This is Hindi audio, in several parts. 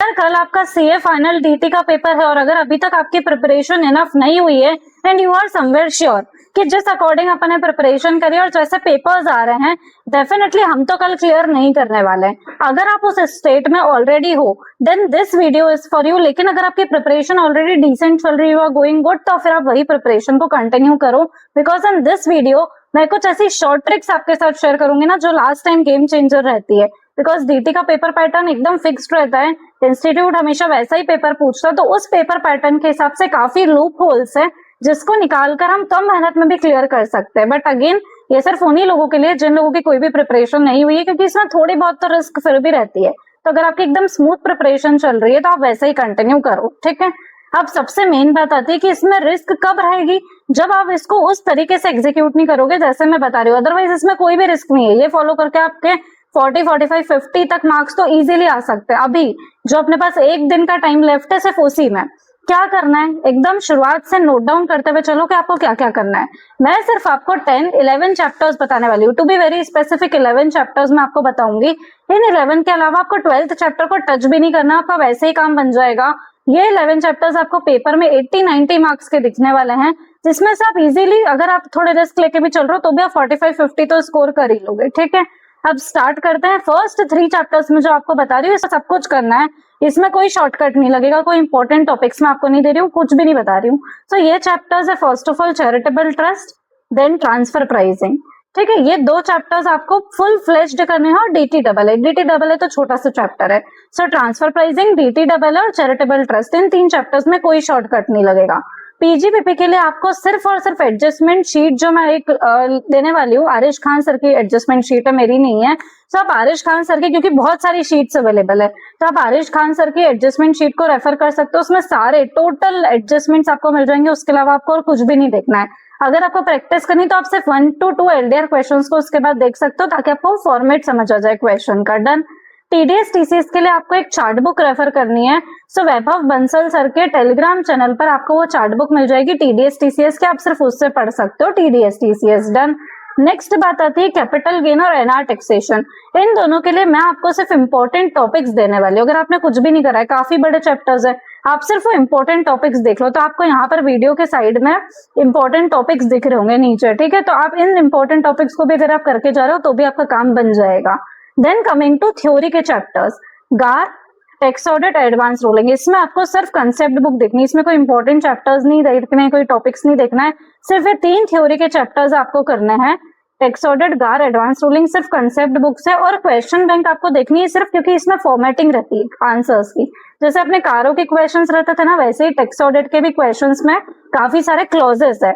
यार कल आपका सीए फाइनल डीटी का पेपर है और अगर अभी तक आपकी प्रिपरेशन इनफ नहीं हुई है and you are somewhere sure कि जिस अकॉर्डिंग अपन ने प्रिपरेशन करी और जैसे पेपर्स आ रहे हैं डेफिनेटली हम तो कल क्लियर नहीं करने वाले हैं। अगर आप उस स्टेट में ऑलरेडी हो then this video is for you. लेकिन अगर आपकी प्रिपरेशन ऑलरेडी डिसेंट चल रही है, गोइंग गुड, तो फिर आप वही प्रिपरेशन को कंटिन्यू करो बिकॉज इन दिस वीडियो मैं कुछ ऐसी शॉर्ट ट्रिक्स आपके साथ शेयर करूंगी ना जो लास्ट टाइम गेम चेंजर रहती है। बिकॉज डीटी का पेपर पैटर्न एकदम फिक्स्ड रहता है, इंस्टीट्यूट हमेशा वैसा ही पेपर पूछता है, तो उस पेपर पैटर्न के हिसाब से काफी लूप होल्स है जिसको निकालकर हम कम मेहनत में भी क्लियर कर सकते हैं। बट अगेन ये सिर्फ उन्हीं लोगों के लिए जिन लोगों की कोई भी प्रिपरेशन नहीं हुई है, क्योंकि इसमें थोड़ी बहुत तो रिस्क फिर भी रहती है। तो अगर आपकी एकदम स्मूथ प्रिपरेशन चल रही है तो आप वैसे ही कंटिन्यू करो, ठीक है। अब सबसे मेन बात आती है कि इसमें रिस्क कब रहेगी, जब आप इसको उस तरीके से एग्जीक्यूट नहीं करोगे जैसे मैं बता रही हूँ। अदरवाइज इसमें कोई भी रिस्क नहीं है, ये फॉलो करके आपके 40, 45, 50 तक मार्क्स तो इजीली आ सकते हैं। अभी जो अपने पास एक दिन का टाइम लेफ्ट है सिर्फ उसी में क्या करना है, एकदम शुरुआत से नोट डाउन करते हुए चलो कि आपको क्या क्या करना है। मैं सिर्फ आपको 10, 11 चैप्टर्स बताने वाली हूँ, to be very specific 11 chapters मैं आपको बताऊंगी। इन 11 के अलावा आपको 12th चैप्टर को टच भी नहीं करना, आपका वैसे ही काम बन जाएगा। ये 11 चैप्टर्स आपको पेपर में 80, 90 मार्क्स के दिखने वाले हैं, जिसमें से आप इजीली अगर आप थोड़े रिस्क लेके भी चल रहे हो तो भी आप 45, 50 तो स्कोर कर ही लोगे, ठीक है। अब स्टार्ट करते हैं। फर्स्ट 3 चैप्टर्स में जो आपको बता रही हूँ सब कुछ करना है, इसमें कोई शॉर्टकट नहीं लगेगा, कोई इंपॉर्टेंट टॉपिक्स में आपको नहीं दे रही हूँ, कुछ भी नहीं बता रही हूँ। सो ये चैप्टर्स है first of all charitable trust, then transfer pricing, ठीक है। ये 2 चैप्टर्स आपको फुल फ्लेज्ड करने हैं और डीटी डबल है। डीटी डबल है तो छोटा सा चैप्टर है। So transfer pricing, DT double है और चैरिटेबल ट्रस्ट, इन 3 चैप्टर्स में कोई शॉर्टकट नहीं लगेगा। पीजीपीपी के लिए आपको सिर्फ और सिर्फ एडजस्टमेंट शीट जो मैं एक देने वाली हूँ, आरिश खान सर की एडजस्टमेंट शीट है, मेरी नहीं है। तो आप आरिश खान सर की, क्योंकि बहुत सारी शीट्स अवेलेबल है, तो आप आरिश खान सर की एडजस्टमेंट शीट को रेफर कर सकते हो। उसमें सारे टोटल एडजस्टमेंट्स आपको मिल जाएंगे, उसके अलावा आपको और कुछ भी नहीं देखना है। अगर आपको प्रैक्टिस करनी तो आप सिर्फ 1 to 2 एलडीआर क्वेश्चंस को उसके बाद देख सकते हो ताकि आपको फॉर्मेट समझ आ जाए क्वेश्चन का। डन। टीडीएस टीसीएस के लिए आपको एक चार्ट बुक रेफर करनी है। सो वैभव बंसल सर के टेलीग्राम चैनल पर आपको वो चार्ट बुक मिल जाएगी टीडीएस टीसीएस के, आप सिर्फ उससे पढ़ सकते हो टीडीएस टीसीएस। डन। नेक्स्ट बात आती है कैपिटल गेन और एनआर टैक्सेशन। इन दोनों के लिए मैं आपको सिर्फ इंपॉर्टेंट टॉपिक्स देने वाली हूँ। अगर आपने कुछ भी नहीं करा है, काफी बड़े चैप्टर्स है, आप सिर्फ वो इंपॉर्टेंट टॉपिक्स देख लो। तो आपको यहाँ पर वीडियो के साइड में इंपॉर्टेंट टॉपिक्स दिख रहे होंगे नीचे, ठीक है। तो आप इन इंपॉर्टेंट टॉपिक्स को भी अगर आप करके जा रहे हो तो भी आपका काम बन जाएगा। देन कमिंग टू थ्योरी के चैप्टर्स, गार, टैक्स ऑडिट, एडवांस रूलिंग, इसमें आपको सिर्फ कंसेप्ट बुक देखनी है, इसमें कोई इंपॉर्टेंट चैप्टर्स नहीं देखने हैं, कोई टॉपिक्स नहीं देखना है, सिर्फ ये 3 थ्योरी के चैप्टर्स आपको करने हैं। टैक्स ऑडिट, गार, एडवांस रूलिंग सिर्फ कंसेप्ट बुक्स है और क्वेश्चन बैंक आपको देखनी है सिर्फ क्योंकि इसमें फॉर्मेटिंग रहती है आंसर्स की। जैसे अपने कारों के क्वेश्चंस रहते थे ना, वैसे ही टैक्स ऑडिट के भी क्वेश्चंस में काफी सारे क्लॉजेस है,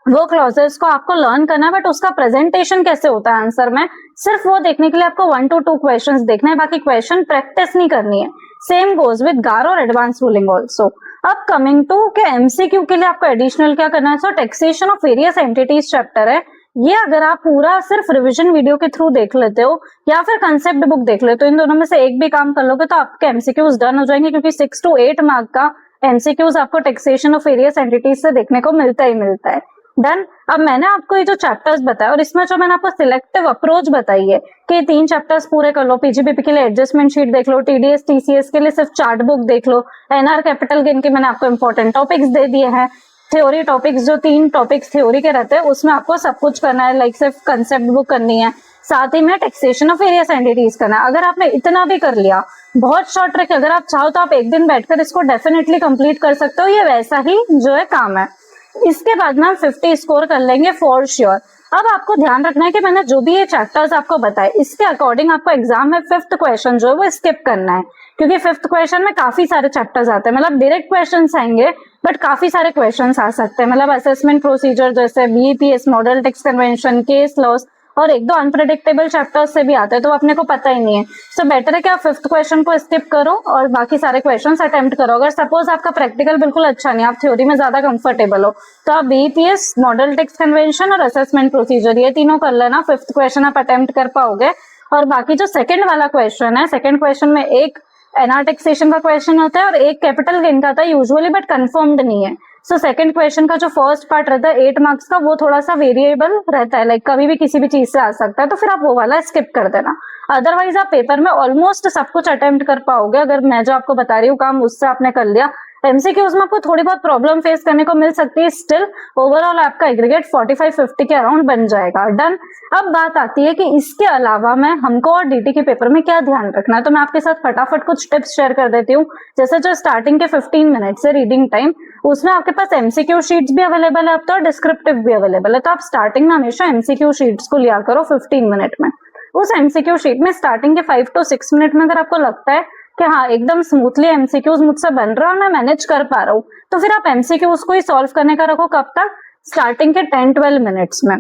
वो क्लॉजेस को आपको लर्न करना है, बट उसका प्रेजेंटेशन कैसे होता है आंसर में, सिर्फ वो देखने के लिए आपको 1 to 2 क्वेश्चंस देखना है, बाकी क्वेश्चन प्रैक्टिस नहीं करनी है। सेम गोज विद गार और एडवांस रूलिंग ऑल्सो। अब कमिंग टू के एमसीक्यू के लिए आपको एडिशनल क्या करना है, so taxation of various entities chapter है। ये अगर आप पूरा सिर्फ रिवीजन वीडियो के थ्रू देख लेते हो या फिर कंसेप्ट बुक देख लेते हो, इन दोनों में से एक भी काम कर लोगे तो आपके एमसीक्यूज डन हो जाएंगे, क्योंकि 6 to 8 मार्क का एमसीक्यूज आपको टैक्सेशन ऑफ वेरियस एंटिटीज से देखने को मिलता ही मिलता है। डन। अब मैंने आपको ये जो चैप्टर्स बताया और इसमें जो मैंने आपको सिलेक्टिव अप्रोच बताई है कि 3 चैप्टर्स पूरे कर लो, पीजीपीपी के लिए एडजस्टमेंट शीट देख लो, टीडीएस टीसीएस के लिए सिर्फ चार्ट बुक देख लो, एनआर कैपिटल गेन के मैंने आपको इंपॉर्टेंट टॉपिक्स दे दिए हैं। थ्योरी टॉपिक्स जो 3 टॉपिक्स थ्योरी के रहते हैं उसमें आपको सब कुछ करना है, लाइक सिर्फ कंसेप्ट बुक करनी है, साथ ही में टैक्सेशन ऑफ वेरियस एंटिटीज करना है। अगर आपने इतना भी कर लिया, बहुत शॉर्ट ट्रिक, अगर आप चाहो तो आप एक दिन बैठकर इसको डेफिनेटली कंप्लीट कर सकते हो, ये वैसा ही जो है काम है। इसके बाद में हम 50 स्कोर कर लेंगे फॉर श्योर। अब आपको ध्यान रखना है कि मैंने जो भी ये चैप्टर्स आपको बताए इसके अकॉर्डिंग आपको एग्जाम में 5th क्वेश्चन जो है वो स्किप करना है, क्योंकि 5th क्वेश्चन में काफी सारे चैप्टर्स आते हैं, मतलब डायरेक्ट क्वेश्चंस आएंगे बट काफी सारे क्वेश्चंस आ सकते हैं, मतलब असेसमेंट प्रोसीजर जैसे BEPS, model tax convention, case laws और 1-2 अनप्रेडिक्टेबल चैप्टर्स से भी आते हैं, तो अपने को पता ही नहीं है। सो बेटर है कि आप 5th क्वेश्चन को स्किप करो और बाकी सारे क्वेश्चंस अटेम्प्ट करो। अगर सपोज आपका प्रैक्टिकल बिल्कुल अच्छा नहीं, आप थ्योरी में ज्यादा कंफर्टेबल हो, तो आप बीईपीएस, मॉडल टैक्स कन्वेंशन और असेसमेंट प्रोसीजर ये तीनों कर लेना, 5th क्वेश्चन आप अटेम्प्ट कर पाओगे। और बाकी जो सेकंड वाला क्वेश्चन है, सेकंड क्वेश्चन में एक एनआर टैक्सेशन का क्वेश्चन होता है और एक कैपिटल गेन का आता है यूजुअली, बट कंफर्म्ड नहीं है। सो सेकंड क्वेश्चन का जो फर्स्ट पार्ट रहता है 8 मार्क्स का, वो थोड़ा सा वेरिएबल रहता है, लाइक कभी भी किसी भी चीज से आ सकता है, तो फिर आप वो वाला स्किप कर देना। अदरवाइज आप पेपर में ऑलमोस्ट सब कुछ अटेम्प्ट कर पाओगे अगर मैं जो आपको बता रही हूँ काम उससे आपने कर लिया। एमसीक्यूज में आपको थोड़ी बहुत प्रॉब्लम फेस करने को मिल सकती है, स्टिल ओवरऑल आपका एग्रीगेट 45-50 के अराउंड बन जाएगा। डन। अब बात आती है कि इसके अलावा मैं हमको और डीटी के पेपर में क्या ध्यान रखना है, तो मैं आपके साथ फटाफट कुछ टिप्स शेयर कर देती हूँ। जैसे जो स्टार्टिंग के 15 मिनट से रीडिंग टाइम, उसमें आपके पास एमसीक्यू शीट्स भी अवेलेबल है अब तो, और डिस्क्रिप्टिव भी अवेलेबल है। तो आप स्टार्टिंग में हमेशा एमसीक्यू शीट्स को लिया करो 15 मिनट में। उस एमसीक्यू शीट में स्टार्टिंग के 5 to 6 मिनट में अगर आपको लगता है कि हाँ एकदम स्मूथली एमसीक्यूज मुझसे बन रहा है और मैं मैनेज कर पा रहा हूँ, तो फिर आप एमसीक्यूज को ही सॉल्व करने का रखो। कब तक? स्टार्टिंग के 10-12 मिनट्स में।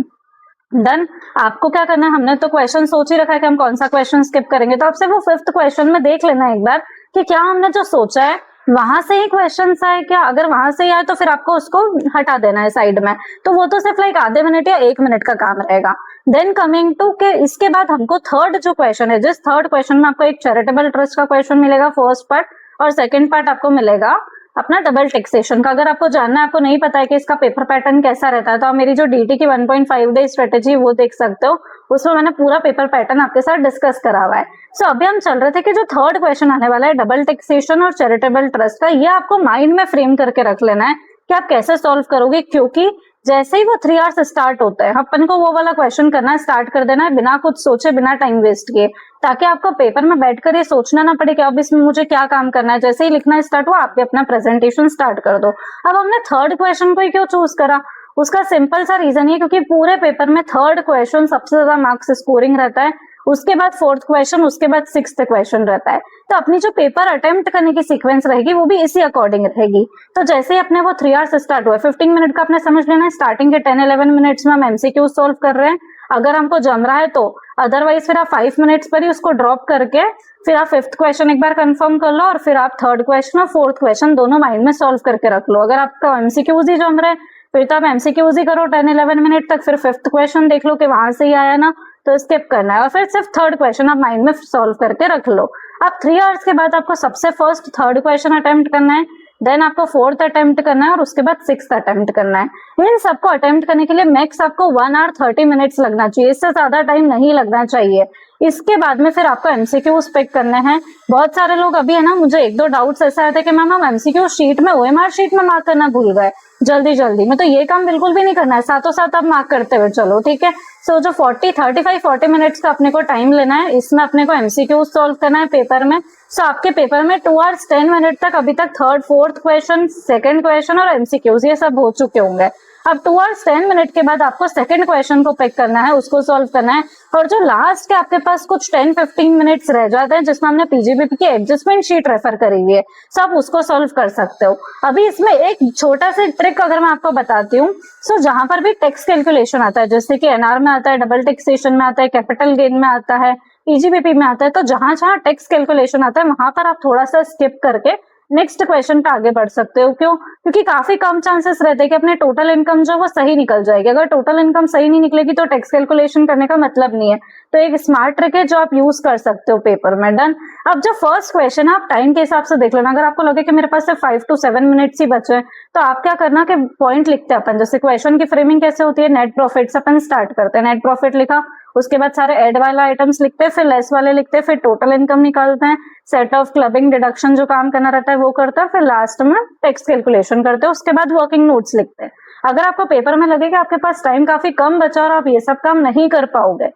डन। आपको क्या करना है, हमने तो क्वेश्चन सोच ही रखा है कि हम कौन सा क्वेश्चन स्किप करेंगे, तो आपसे वो 5th क्वेश्चन में देख लेना एक बार कि क्या हमने जो सोचा है वहां से ही क्वेश्चन आए क्या। अगर वहां से ही आए तो फिर आपको उसको हटा देना है साइड में, तो वो तो सिर्फ लाइक आधे मिनट या 1 मिनट का काम रहेगा। देन कमिंग टू के इसके बाद हमको थर्ड जो क्वेश्चन है, जिस थर्ड क्वेश्चन में आपको एक चैरिटेबल ट्रस्ट का क्वेश्चन मिलेगा फर्स्ट पार्ट, और सेकंड पार्ट आपको मिलेगा अपना डबल टैक्सेशन का। अगर आपको जानना है, आपको नहीं पता है कि इसका पेपर पैटर्न कैसा रहता है, तो आप मेरी जो डीटी की 1.5 डे स्ट्रेटेजी वो देख सकते हो, उसमें मैंने पूरा पेपर पैटर्न आपके साथ डिस्कस करा हुआ है। सो अभी हम चल रहे थे कि जो थर्ड क्वेश्चन आने वाला है डबल टैक्सेशन और चैरिटेबल ट्रस्ट का, ये आपको माइंड में फ्रेम करके रख लेना है कि आप कैसे सॉल्व करोगे, क्योंकि जैसे ही वो 3 आवर्स स्टार्ट होता है अपन को वो वाला क्वेश्चन करना स्टार्ट कर देना है बिना कुछ सोचे, बिना टाइम वेस्ट किए, ताकि आपको पेपर में बैठकर ये सोचना ना पड़े कि अब इसमें मुझे क्या काम करना है। जैसे ही लिखना स्टार्ट हुआ आप भी अपना प्रेजेंटेशन स्टार्ट कर दो। अब हमने थर्ड क्वेश्चन को ही क्यों चूज करा, उसका सिंपल सा रीजन ये, क्योंकि पूरे पेपर में थर्ड क्वेश्चन सबसे ज्यादा मार्क्स स्कोरिंग रहता है, उसके बाद 4th क्वेश्चन, उसके बाद 6th क्वेश्चन रहता है। तो अपनी जो पेपर अटेम्प्ट करने की सीक्वेंस रहेगी वो भी इसी अकॉर्डिंग रहेगी। तो जैसे ही अपने वो 3 आवर्स स्टार्ट हुआ, 15 मिनट का अपने समझ लेना है, स्टार्टिंग के 10-11 मिनट्स में हम एमसीक्यू सॉल्व कर रहे हैं अगर हमको जम रहा है तो, अदरवाइज फिर आप 5 मिनट्स पर ही उसको ड्रॉप करके फिर आप 5th क्वेश्चन एक बार कंफर्म कर लो, और फिर आप 3rd क्वेश्चन और 4th क्वेश्चन दोनों माइंड में सॉल्व करके रख लो। अगर आपका एमसीक्यूज ही जम रहा है फिर तो आप एमसीक्यूज ही करो 10-11 मिनट तक, फिर 5th क्वेश्चन देख लो कि वहां से ही आया ना, तो स्किप करना है, और फिर सिर्फ 3rd क्वेश्चन आप माइंड में सॉल्व करके रख लो। अब 3 आवर्स के बाद आपको सबसे फर्स्ट 3rd क्वेश्चन अटेम्प्ट करना है, देन आपको 4th अटेम्प्ट करना है, और उसके बाद 6th अटेम्प्ट करना है। इन सबको अटेम्प्ट करने के लिए मैक्स आपको 1 आवर 30 मिनट्स लगना चाहिए, इससे ज्यादा टाइम नहीं लगना चाहिए। इसके बाद में फिर आपको एमसीक्यूज पिक करने हैं। बहुत सारे लोग अभी है ना, मुझे 1-2 डाउट्स ऐसे आए थे कि मैम हम एमसीक्यू शीट में ओएमआर शीट में मार्क करना भूल गए जल्दी में, तो ये काम बिल्कुल भी नहीं करना है, साथों साथ आप मार्क करते हुए चलो, ठीक है। सो जो 35-40 मिनट्स का अपने को टाइम लेना है, इसमें अपने को एमसीक्यू सॉल्व करना है पेपर में। सो आपके पेपर में 2 आवर्स 10 मिनट तक अभी तक 3rd 4th question, 2nd question और एमसीक्यूज ये सब हो चुके होंगे। अब 2 आवर्स 10 मिनट के बाद आपको 2nd क्वेश्चन को पिक करना है, उसको सॉल्व करना है, और जो लास्ट के आपके पास कुछ 10-15 मिनट्स रह जाते हैं जिसमें हमने पीजीबीपी की एडजस्टमेंट शीट रेफर करी हुई है, सब उसको सॉल्व कर सकते हो। अभी इसमें एक छोटा सा ट्रिक अगर मैं आपको बताती हूँ, सो जहां पर भी टैक्स कैलकुलेशन आता है, जैसे कि एनआर में आता है, डबल टैक्सेशन में आता है, कैपिटल गेन में आता है, पीजीबीपी में आता है, तो जहां जहां टैक्स कैलकुलेशन आता है वहां पर आप थोड़ा सा स्किप करके नेक्स्ट क्वेश्चन पे आगे बढ़ सकते हो। क्यों? क्योंकि काफी कम चांसेस रहते हैं कि अपने टोटल इनकम जो वो सही निकल जाएगी। अगर टोटल इनकम सही नहीं निकलेगी तो टैक्स कैलकुलेशन करने का मतलब नहीं है। तो एक स्मार्ट ट्रिक है जो आप यूज कर सकते हो पेपर में। डन। अब जो फर्स्ट क्वेश्चन है आप टाइम के हिसाब से देख लेना। अगर आपको लगे कि मेरे पास सिर्फ 5 to 7 मिनट्स ही बचे हैं तो आप क्या करना कि पॉइंट लिखते हैं अपन। जैसे क्वेश्चन की फ्रेमिंग कैसे होती है, नेट प्रॉफिट से अपन स्टार्ट करते हैं। नेट प्रॉफिट लिखा, उसके बाद सारे ऐड वाला आइटम्स लिखते हैं, फिर लेस वाले लिखते हैं, फिर टोटल इनकम निकालते हैं, सेट ऑफ क्लबिंग डिडक्शन जो काम करना रहता है वो करता है, फिर लास्ट में टैक्स कैलकुलेशन करते हैं, उसके बाद वर्किंग नोट्स लिखते हैं। अगर आपको पेपर में लगे कि आपके पास टाइम काफी कम बचा और आप ये सब काम नहीं कर पाओगे,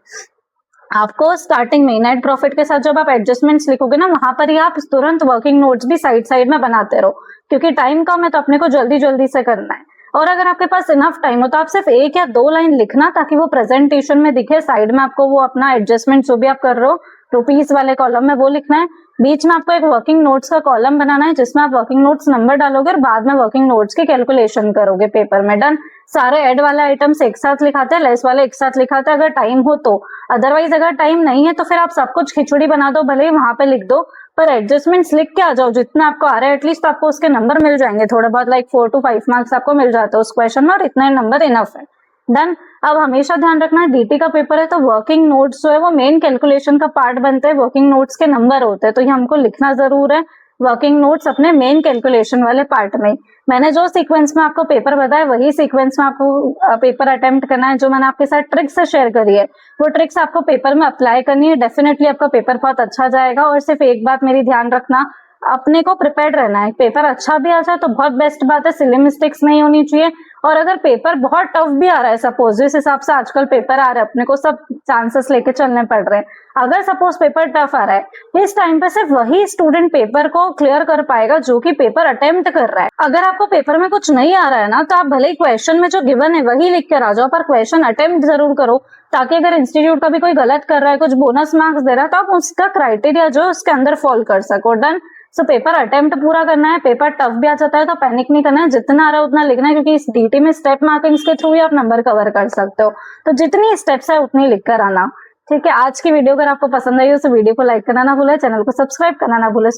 आपको स्टार्टिंग में नेट प्रॉफिट के साथ जब आप एडजस्टमेंट्स लिखोगे ना, वहां पर ही आप तुरंत वर्किंग नोट्स भी साइड साइड में बनाते रहो, क्योंकि टाइम कम है तो अपने को जल्दी जल्दी से करना है। और अगर आपके पास इनफ टाइम हो तो आप सिर्फ 1 या 2 लाइन लिखना ताकि वो प्रेजेंटेशन में दिखे। साइड में आपको वो अपना एडजस्टमेंट जो भी आप कर रहे हो रुपीस वाले कॉलम में वो लिखना है। बीच में आपको एक वर्किंग नोट्स का कॉलम बनाना है जिसमें आप वर्किंग नोट्स नंबर डालोगे और बाद में वर्किंग नोट्स की कैलकुलेशन करोगे पेपर में। डन। सारे ऐड वाले आइटम्स एक साथ लिखाते हैं, लेस वाले एक साथ लिखाते हैं अगर टाइम हो तो। अदरवाइज अगर टाइम नहीं है तो फिर आप सब कुछ खिचड़ी बना दो, भले ही वहां पे लिख दो, पर एडजस्टमेंट्स लिख के आ जाओ। जितना आपको आ रहा है एटलीस्ट आपको उसके नंबर मिल जाएंगे, थोड़े बहुत लाइक 4 to 5 मार्क्स आपको मिल जाते हैं उस क्वेश्चन में, और इतना नंबर इनफ है। डन। अब हमेशा ध्यान रखना है डीटी का पेपर है तो वर्किंग नोट्स जो है वो मेन कैलकुलेशन का पार्ट बनते हैं, वर्किंग नोट्स के नंबर होते हैं, तो ये हमको लिखना जरूर है। वर्किंग नोट्स अपने मेन कैलकुलेशन वाले पार्ट में। मैंने जो सीक्वेंस में आपको पेपर बताया वही सीक्वेंस में आपको पेपर अटेम्प्ट करना है। जो मैंने आपके साथ ट्रिक्स शेयर करी है वो ट्रिक्स आपको पेपर में अप्लाई करनी है। डेफिनेटली आपका पेपर बहुत अच्छा जाएगा। और सिर्फ एक बात मेरी ध्यान रखना, अपने को प्रिपेयर्ड रहना है। पेपर अच्छा भी आ जाए तो बहुत बेस्ट बात है, सिली मिस्टेक्स नहीं होनी चाहिए। और अगर पेपर बहुत टफ भी आ रहा है, सपोज जिस हिसाब से आजकल पेपर आ रहे हैं, अपने को सब चांसेस लेके चलने पड़ रहे हैं। अगर सपोज पेपर टफ आ रहा है, इस टाइम पे सिर्फ वही स्टूडेंट पेपर को क्लियर कर पाएगा जो कि पेपर अटेम्प्ट कर रहा है। अगर आपको पेपर में कुछ नहीं आ रहा है ना, तो आप भले ही क्वेश्चन में जो गिवन है वही लिख कर आ जाओ, पर क्वेश्चन अटेम्प्ट जरूर करो, ताकि अगर इंस्टीट्यूट का भी कोई गलत कर रहा है, कुछ बोनस मार्क्स दे रहा है, तो आप उसका क्राइटेरिया जो है उसके अंदर फॉल कर सको। डन। सो पेपर अटेम्प्ट पूरा करना है। पेपर टफ भी आ जाता है तो पैनिक नहीं करना है, जितना आ रहा है उतना लिखना है, क्योंकि इस डीटी में स्टेप मार्किंग्स के थ्रू ही आप नंबर कवर कर सकते हो। तो जितनी स्टेप्स है उतनी लिख कर आना। ठीक है, आज की वीडियो अगर आपको पसंद आई हो तो वीडियो को लाइक करना ना भूले, चैनल को सब्सक्राइब करना ना भूले।